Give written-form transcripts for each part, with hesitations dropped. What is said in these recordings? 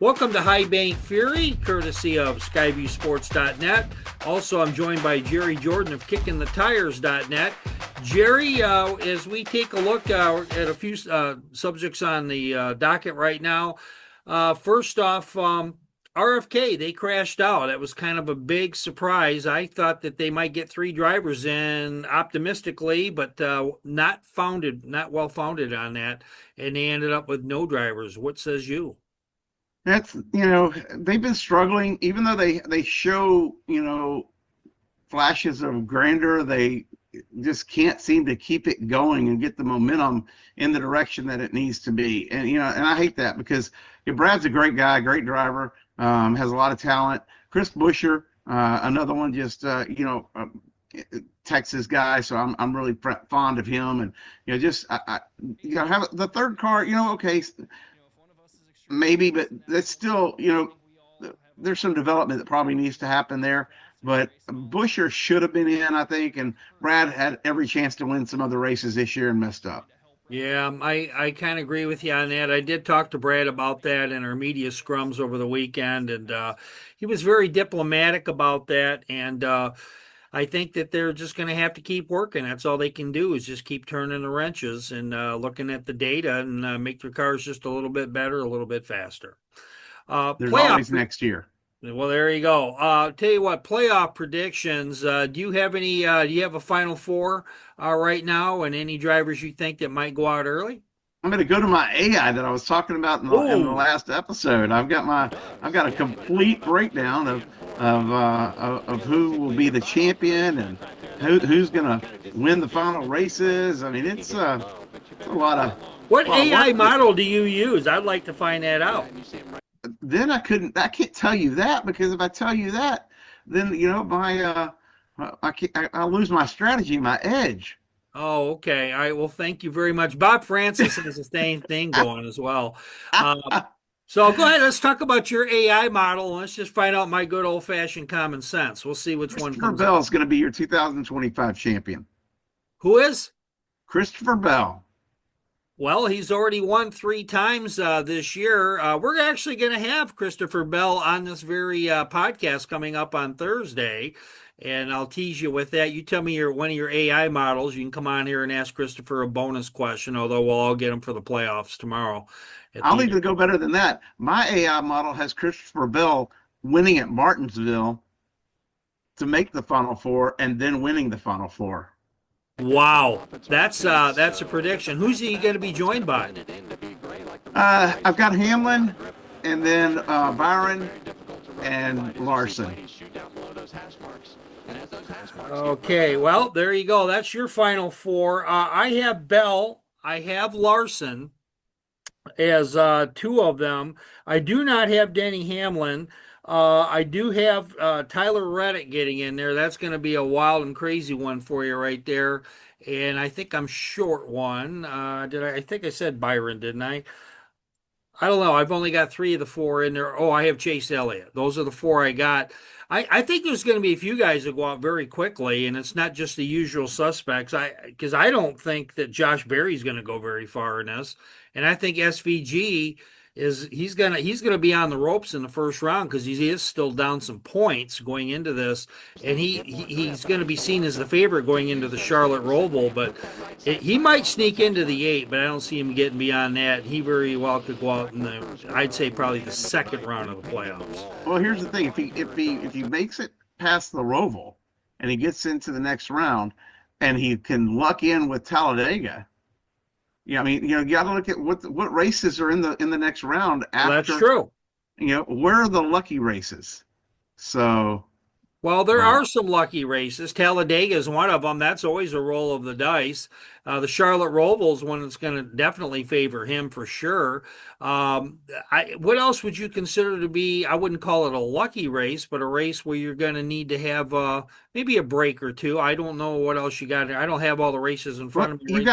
Welcome to High Bank Fury, courtesy of SkyviewSports.net. Also, I'm joined by Jerry Jordan of KickinTheTires.net. Jerry, as we take a look at a few subjects on the docket right now, first off, RFK, they crashed out. That was kind of a big surprise. I thought that they might get three drivers in optimistically, but not well founded on that, and they ended up with no drivers. What says you? That's, they've been struggling, even though they show, flashes of grandeur, they just can't seem to keep it going and get the momentum in the direction that it needs to be. And, and I hate that because Brad's a great guy, great driver, has a lot of talent. Chris Buescher, another one, just, Texas guy. So I'm really fond of him. And, you got to have the third car, okay, maybe, but that's still, there's some development that probably needs to happen there. But Buescher should have been in, I think, and Brad had every chance to win some other races this year and messed up. Yeah, I kind of agree with you on that. I did talk to Brad about that in our media scrums over the weekend, and he was very diplomatic about that. And I think that they're just going to have to keep working. That's all they can do is just keep turning the wrenches and looking at the data and make their cars just a little bit better, a little bit faster. There's always next year. Well, there you go. Tell you what, playoff predictions. Do you have any? Do you have a Final Four right now, and any drivers you think that might go out early? I'm going to go to my AI that I was talking about in the last episode. I've got a complete breakdown of who will be the champion and who's going to win the final races. I mean, it's a lot of. What AI model do you use? I'd like to find that out. Then I can't tell you that, because if I tell you that, then I'll lose my strategy, my edge. Oh, okay. All right. Well, thank you very much. Bob Francis has the same thing going as well. So go ahead. Let's talk about your AI model. Let's just find out my good old-fashioned common sense. We'll see which one comes. Christopher Bell is going to be your 2025 champion. Who is? Christopher Bell. Well, he's already won 3 times this year. We're actually going to have Christopher Bell on this very podcast coming up on Thursday, and I'll tease you with that. You tell me one of your AI models. You can come on here and ask Christopher a bonus question, although we'll all get him for the playoffs tomorrow. I'll even go better than that. My AI model has Christopher Bell winning at Martinsville to make the Final Four and then winning the Final Four. Wow, that's a prediction. Who's he going to be joined by? I've got Hamlin, and then Byron and Larson. Okay, well, there you go. That's your Final Four. I have Bell. I have Larson as 2 of them. I do not have Denny Hamlin. I do have Tyler Reddick getting in there. That's going to be a wild and crazy one for you right there. And I think I'm short one. I think I said Byron, didn't I? I don't know. I've only got 3 of the 4 in there. Oh, I have Chase Elliott. Those are the 4 I got. I think there's going to be a few guys that go out very quickly, and it's not just the usual suspects. Because I don't think that Josh Berry's going to go very far in this, and I think SVG he's gonna be on the ropes in the first round because he is still down some points going into this, and he's going to be seen as the favorite going into the Charlotte Roval, but he might sneak into the 8, but I don't see him getting beyond that. He very well could go out in I'd say probably the second round of the playoffs. Well, here's the thing: if he makes it past the Roval and he gets into the next round, and he can luck in with Talladega. Yeah, I mean, you got to look at what races are in the next round after. Well, that's true. Where are the lucky races? So, well, there are some lucky races. Talladega is one of them. That's always a roll of the dice. The Charlotte Roval is one that's going to definitely favor him for sure. What else would you consider to be, I wouldn't call it a lucky race, but a race where you're going to need to have maybe a break or 2. I don't know what else you got there. I don't have all the races in front of me. You've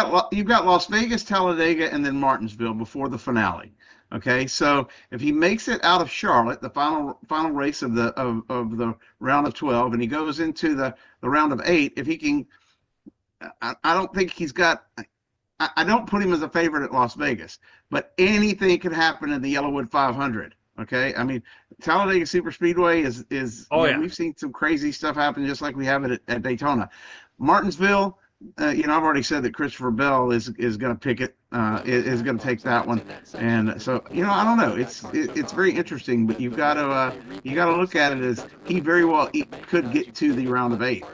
got Las Vegas, Talladega, and then Martinsville before the finale. Okay, so if he makes it out of Charlotte, the final race of the round of 12, and he goes into the round of 8, if he can, I don't think he's got. I don't put him as a favorite at Las Vegas, but anything could happen in the Yellowwood 500. Okay, I mean, Talladega Super Speedway is Oh yeah. we've seen some crazy stuff happen just like we have it at Daytona. Martinsville, I've already said that Christopher Bell is going to pick it, is going to take that one, and so I don't know. It's very interesting, but you got to look at it as he very well could get to the round of 8.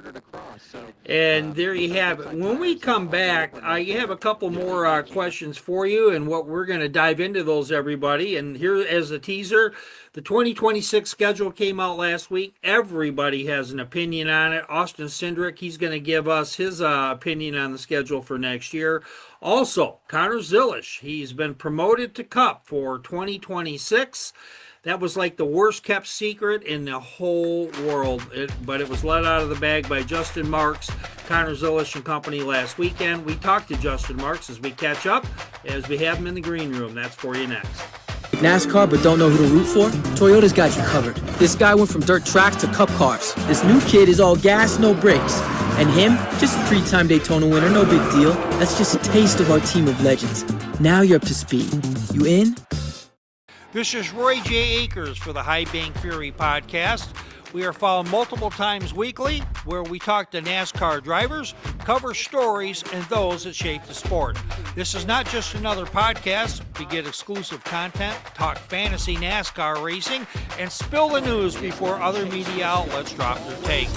And there you have it. When we come back, I have a couple more questions for you, and what we're going to dive into those, everybody. And here, as a teaser, the 2026 schedule came out last week. Everybody has an opinion on it. Austin Cindric, he's going to give us his opinion on the schedule for next year. Also, Connor Zilisch, he's been promoted to Cup for 2026. That was like the worst kept secret in the whole world. But it was let out of the bag by Justin Marks, Connor Zilisch and company last weekend. We talked to Justin Marks as we catch up, as we have him in the green room. That's for you next. NASCAR but don't know who to root for? Toyota's got you covered. This guy went from dirt tracks to cup cars. This new kid is all gas, no brakes. And him, just a 3-time Daytona winner, no big deal. That's just a taste of our team of legends. Now you're up to speed. You in? This is Roy J. Akers for the High Bank Fury podcast. We are followed multiple times weekly where we talk to NASCAR drivers, cover stories, and those that shape the sport. This is not just another podcast. We get exclusive content, talk fantasy NASCAR racing, and spill the news before other media outlets drop their take.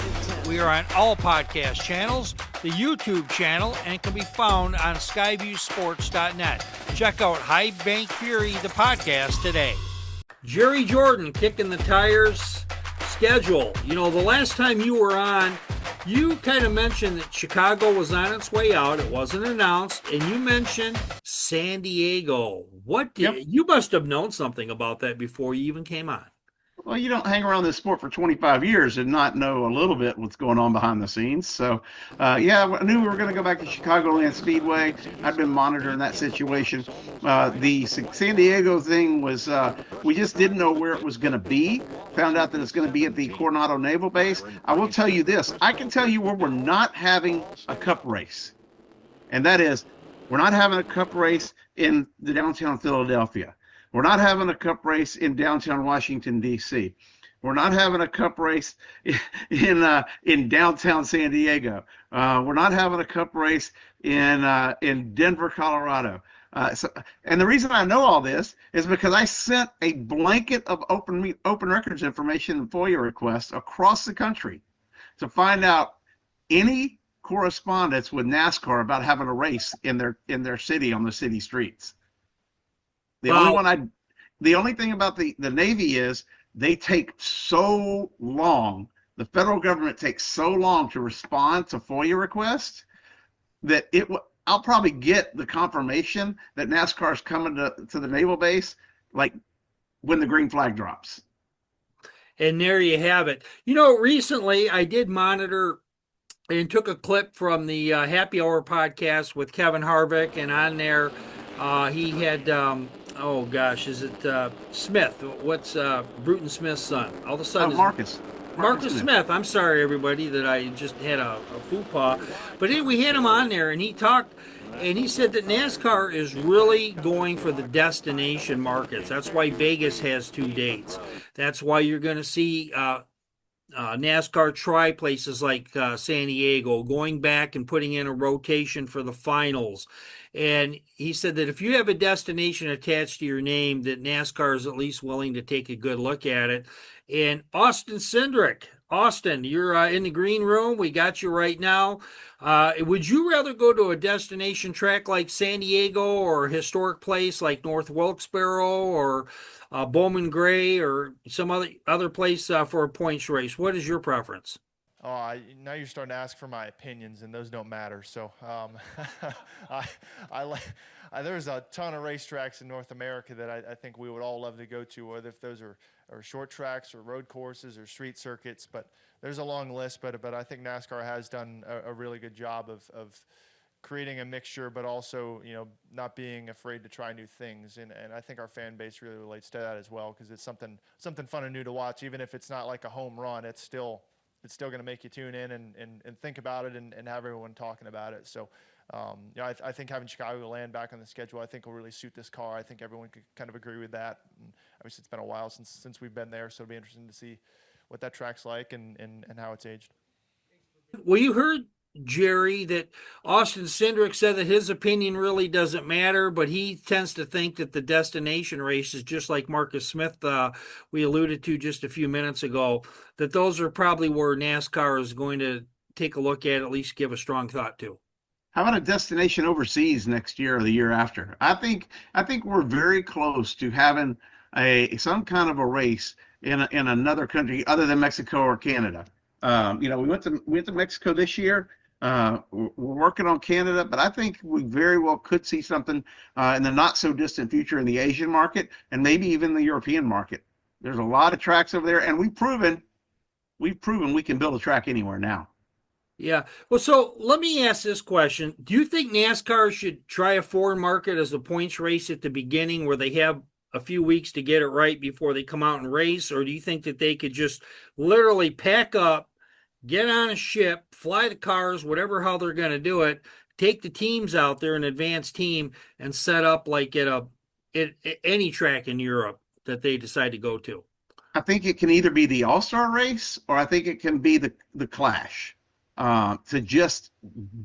We are on all podcast channels, the YouTube channel, and can be found on skyviewsports.net. Check out High Bank Fury, the podcast, today. Jerry Jordan kicking the tires. Schedule. The last time you were on, you kind of mentioned that Chicago was on its way out. It wasn't announced, and you mentioned San Diego. You must have known something about that before you even came on. Well, you don't hang around this sport for 25 years and not know a little bit what's going on behind the scenes. So, I knew we were going to go back to Chicagoland Speedway. I'd been monitoring that situation. The San Diego thing was, we just didn't know where it was going to be. Found out that it's going to be at the Coronado Naval Base. I will tell you this. I can tell you where we're not having a cup race. And that is, we're not having a cup race in the downtown Philadelphia. We're not having a cup race in downtown Washington, D.C. We're not having a cup race in downtown San Diego. We're not having a cup race in Denver, Colorado. And the reason I know all this is because I sent a blanket of open records information and FOIA requests across the country to find out any correspondence with NASCAR about having a race in their city on the city streets. The only thing about the Navy is they take so long. The federal government takes so long to respond to FOIA requests that I'll probably get the confirmation that NASCAR is coming to the naval base like when the green flag drops. And there you have it. Recently I did monitor and took a clip from the Happy Hour podcast with Kevin Harvick, and on there he had is it Smith? What's Bruton Smith's son? All of a sudden, Marcus Smith. I'm sorry, everybody, that I just had a faux pas. But anyway, we had him on there, and he talked, and he said that NASCAR is really going for the destination markets. That's why Vegas has 2 dates. That's why you're going to see NASCAR try places like San Diego, going back and putting in a rotation for the finals. And he said that if you have a destination attached to your name, that NASCAR is at least willing to take a good look at it. And Austin Cindric. Austin, you're in the green room. We got you right now. Would you rather go to a destination track like San Diego or a historic place like North Wilkesboro or Bowman Gray or some other place for a points race? What is your preference? Now you're starting to ask for my opinions, and those don't matter. So there's a ton of racetracks in North America that I think we would all love to go to, whether if those are short tracks or road courses or street circuits. But there's a long list. But I think NASCAR has done a really good job of creating a mixture, but also not being afraid to try new things. And I think our fan base really relates to that as well, because it's something fun and new to watch. Even if it's not like a home run, it's still going to make you tune in and think about it and have everyone talking about it. So I think having Chicagoland back on the schedule, I think will really suit this car. I think everyone could kind of agree with that. And obviously, it's been a while since we've been there, so it'll be interesting to see what that track's like and how it's aged. Well, you heard, Jerry, that Austin Cindric said that his opinion really doesn't matter, but he tends to think that the destination races, just like Marcus Smith, we alluded to just a few minutes ago, that those are probably where NASCAR is going to take a look at least give a strong thought to. How about a destination overseas next year or the year after? I think we're very close to having some kind of a race in another country other than Mexico or Canada. We went to Mexico this year. We're working on Canada, but I think we very well could see something in the not so distant future in the Asian market and maybe even the European market. There's a lot of tracks over there, and we've proven we can build a track anywhere now. Yeah. Well, so let me ask this question. Do you think NASCAR should try a foreign market as a points race at the beginning where they have a few weeks to get it right before they come out and race? Or do you think that they could just literally pack up, get on a ship, fly the cars, whatever how they're going to do it, take the teams out there, an advanced team, and set up like at any track in Europe that they decide to go to? I think it can either be the All-Star race or I think it can be the Clash. To just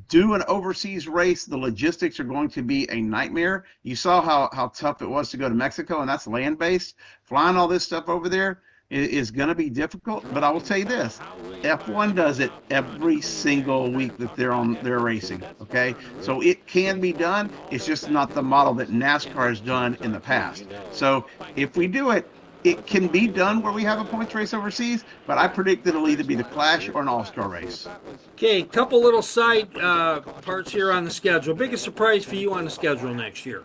do an overseas race, the logistics are going to be a nightmare. You saw how tough it was to go to Mexico, and that's land-based. Flying all this stuff over there is going to be difficult, but I will tell you this. F1 does it every single week that they're racing, okay? So it can be done. It's just not the model that NASCAR has done in the past. So if we do it, it can be done where we have a points race overseas, but I predict it'll either be the Clash or an All-Star race. Okay, couple little side parts here on the schedule. Biggest surprise for you on the schedule next year?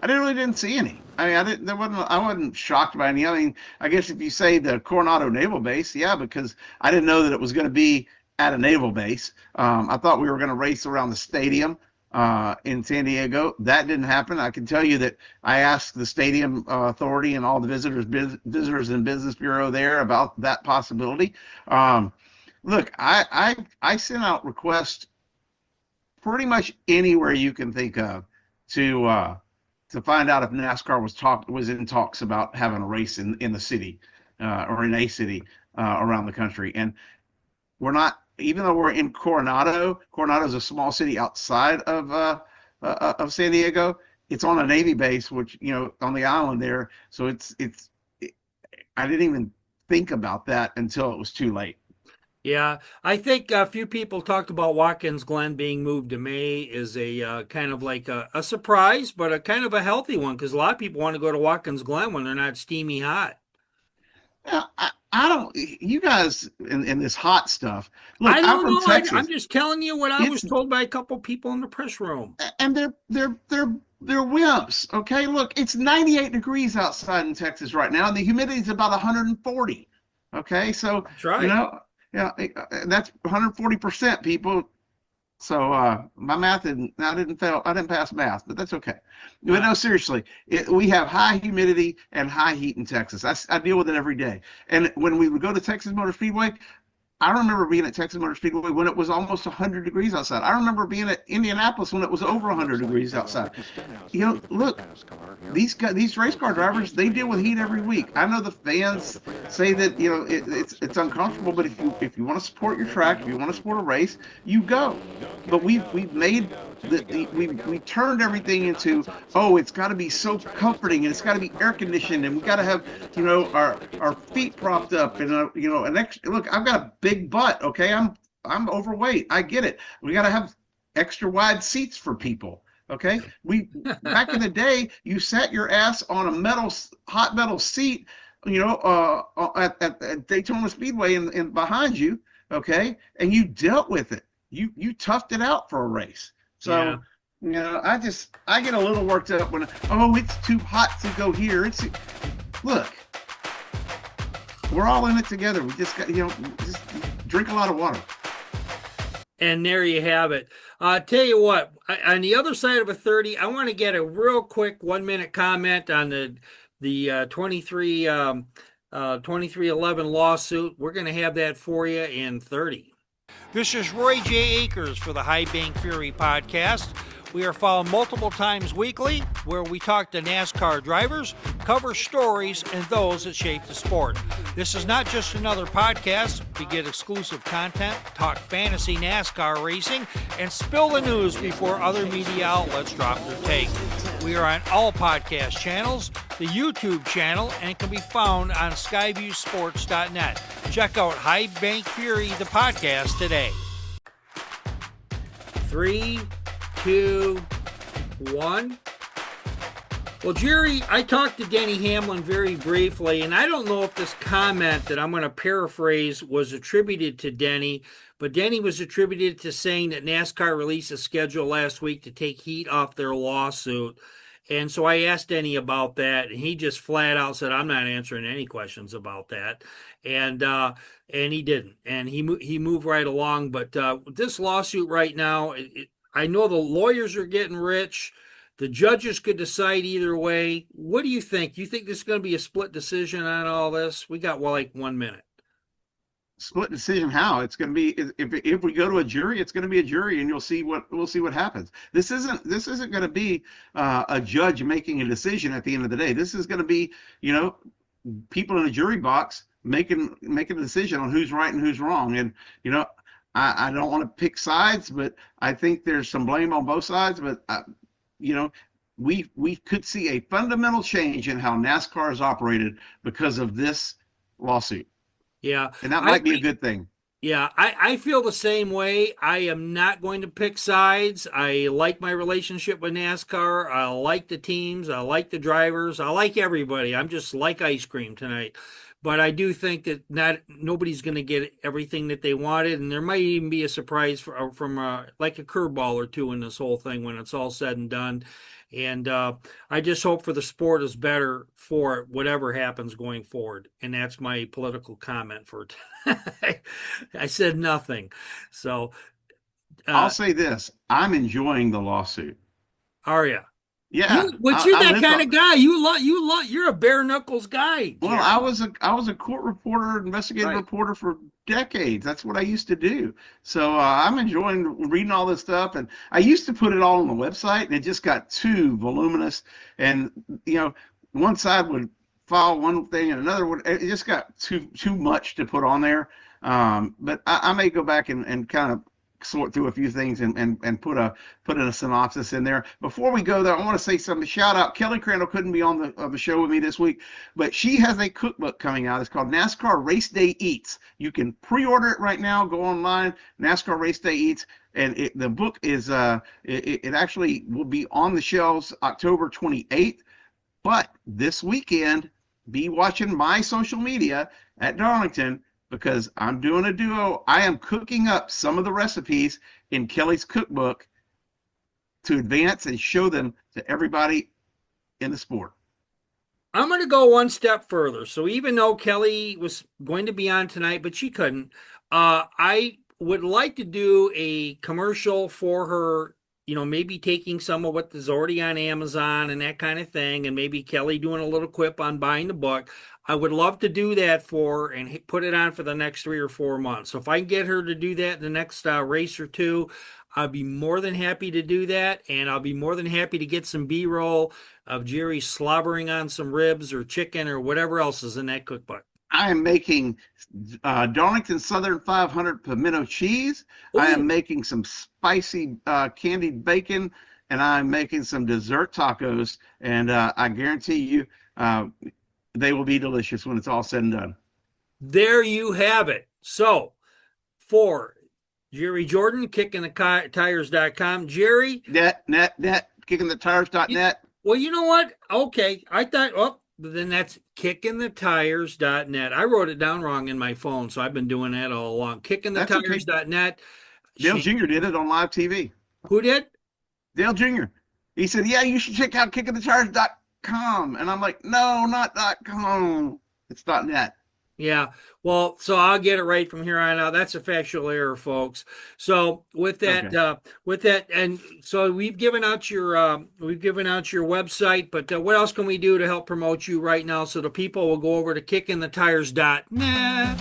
I really didn't see any. I mean, I wasn't shocked by any. I mean, I guess if you say the Coronado Naval Base, yeah, because I didn't know that it was going to be at a naval base. I thought we were going to race around the stadium in San Diego. That didn't happen. I can tell you that I asked the stadium authority and all the visitors and business bureau there about that possibility. Look, I sent out requests pretty much anywhere you can think of to find out if NASCAR was in talks about having a race in the city or in a city around the country. And we're not, even though we're in Coronado is a small city outside of San Diego. It's on a Navy base, which, on the island there. So I didn't even think about that until it was too late. Yeah, I think a few people talked about Watkins Glen being moved to May is a kind of like a surprise, but a kind of a healthy one because a lot of people want to go to Watkins Glen when they're not steamy hot. Yeah, I don't. You guys in this hot stuff. Look, I don't I'm from know. Texas, I'm just telling you what I was told by a couple people in the press room. and they're wimps. Okay, look, it's 98 degrees outside in Texas right now, and the humidity is about 140. Okay, so That's right. Yeah, that's 140%, people. So my math I didn't pass math, but that's okay. But no, seriously, we have high humidity and high heat in Texas. I deal with it every day. And when we would go to Texas Motor Speedway, I remember being at Texas Motor Speedway when it was almost 100 degrees outside. I remember being at Indianapolis when it was over 100 degrees outside. Look, these race car drivers, they deal with heat every week. I know the fans say that it's uncomfortable, but if you want to support your track, if you want to support a race, you go. But we've made we turned everything into, it's got to be so comforting and it's got to be air conditioned and we got to have our feet propped up and an extra look. I've got a big butt. Okay, I'm overweight. I get it. We got to have extra wide seats for people. Okay, back in the day, you sat your ass on a hot metal seat, at Daytona Speedway and behind you. Okay, and you dealt with it. You toughed it out for a race. So, yeah. I get a little worked up when, it's too hot to go here. Look, we're all in it together. We just got, just drink a lot of water. And there you have it. Tell you what, on the other side of a 30, I want to get a real quick 1-minute comment on the 2311 lawsuit. We're going to have that for you in 30. This is Roy J. Akers for the High Bank Fury podcast. We are found multiple times weekly where we talk to NASCAR drivers, cover stories, and those that shape the sport. This is not just another podcast. We get exclusive content, talk fantasy NASCAR racing, and spill the news before other media outlets drop their take. We are on all podcast channels, the YouTube channel, and can be found on skyviewsports.net. Check out High Bank Fury, the podcast, today. 3, 2, 1. Well, Jerry, I talked to Denny Hamlin very briefly, and I don't know if this comment that I'm going to paraphrase was attributed to Denny, but Denny was attributed to saying that NASCAR released a schedule last week to take heat off their lawsuit. And so I asked Denny about that, and he just flat out said, "I'm not answering any questions about that." And he didn't, and he moved right along. But this lawsuit right now, I know the lawyers are getting rich. The judges could decide either way. What do you think? Do you think this is going to be a split decision on all this? We got like 1 minute. Split decision? How? It's going to be, if we go to a jury, it's going to be a jury, and we'll see what happens. This isn't going to be a judge making a decision at the end of the day. This is going to be, people in a jury box making a decision on who's right and who's wrong. And I don't want to pick sides, but I think there's some blame on both sides. But we could see a fundamental change in how NASCAR is operated because of this lawsuit. Yeah. And that might be a good thing. Yeah, I feel the same way. I am not going to pick sides. I like my relationship with NASCAR. I like the teams. I like the drivers. I like everybody. I'm just like ice cream tonight. But I do think that nobody's going to get everything that they wanted, and there might even be a surprise from like a curveball or two in this whole thing when it's all said and done. And I just hope for the sport is better for it, whatever happens going forward. And that's my political comment for tonight. I said nothing. So I'll say this: I'm enjoying the lawsuit. Are you? Yeah, you're that kind of guy. You're a bare knuckles guy. Jerry. Well, I was a court reporter, investigative reporter for decades. That's what I used to do. So I'm enjoying reading all this stuff. And I used to put it all on the website, and it just got too voluminous. And one side would file one thing and another would. It just got too much to put on there. But I may go back and kind of sort through a few things and put in a synopsis in there. Before we go there, I want to say something. Shout out, Kelly Crandall couldn't be on the show with me this week, but she has a cookbook coming out. It's called NASCAR Race Day Eats. You can pre-order it right now. Go online, NASCAR Race Day Eats, and the book is it actually will be on the shelves October 28th. But this weekend, be watching my social media at Darlington, because I'm doing a duo. I am cooking up some of the recipes in Kelly's cookbook to advance and show them to everybody in the sport. I'm going to go one step further. So even though Kelly was going to be on tonight, but she couldn't, I would like to do a commercial for her, maybe taking some of what is already on Amazon and that kind of thing, and maybe Kelly doing a little quip on buying the book. I would love to do that for her and put it on for the next 3 or 4 months. So if I can get her to do that in the next race or two, I'll be more than happy to do that. And I'll be more than happy to get some B-roll of Jerry slobbering on some ribs or chicken or whatever else is in that cookbook. I am making Darlington Southern 500 pimento cheese. Ooh. I am making some spicy candied bacon, and I'm making some dessert tacos. And I guarantee you, they will be delicious when it's all said and done. There you have it. So, for Jerry Jordan, KickinTheTires.com. Jerry? Net, KickinTheTires.net. Well, you know what? Okay. I thought, then that's KickinTheTires.net. I wrote it down wrong in my phone, so I've been doing that all along. KickinTheTires.net. Dale Jr. did it on live TV. Who did? Dale Jr. He said, yeah, you should check out KickinTheTires.com. And I'm like, no, not .com. It's .net. Yeah. Well, so I'll get it right from here on out. That's a factual error, folks. So with that, and so we've given out your website, but what else can we do to help promote you right now so the people will go over to KickinTheTires.net?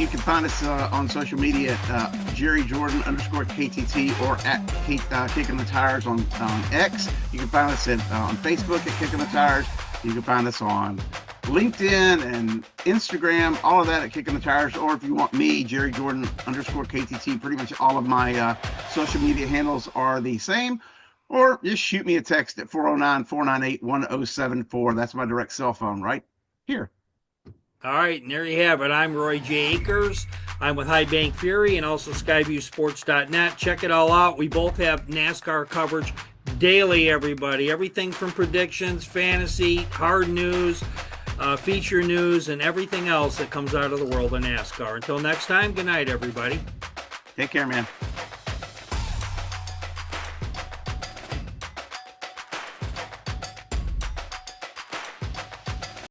you can find us on social media at Jerry Jordan _ KTT or at Kickin the Tires on X. You can find us on Facebook at Kickin the Tires. You can find us on LinkedIn and Instagram, all of that at Kickin the Tires. Or if you want me, Jerry Jordan _ KTT, pretty much all of my social media handles are the same. Or just shoot me a text at 409-498-1074. That's my direct cell phone right here. All right, and there you have it. I'm Roy J. Akers. I'm with High Bank Fury and also SkyviewSports.net. Check it all out. We both have NASCAR coverage daily, everybody. Everything from predictions, fantasy, hard news, feature news, and everything else that comes out of the world of NASCAR. Until next time, good night, everybody. Take care, man.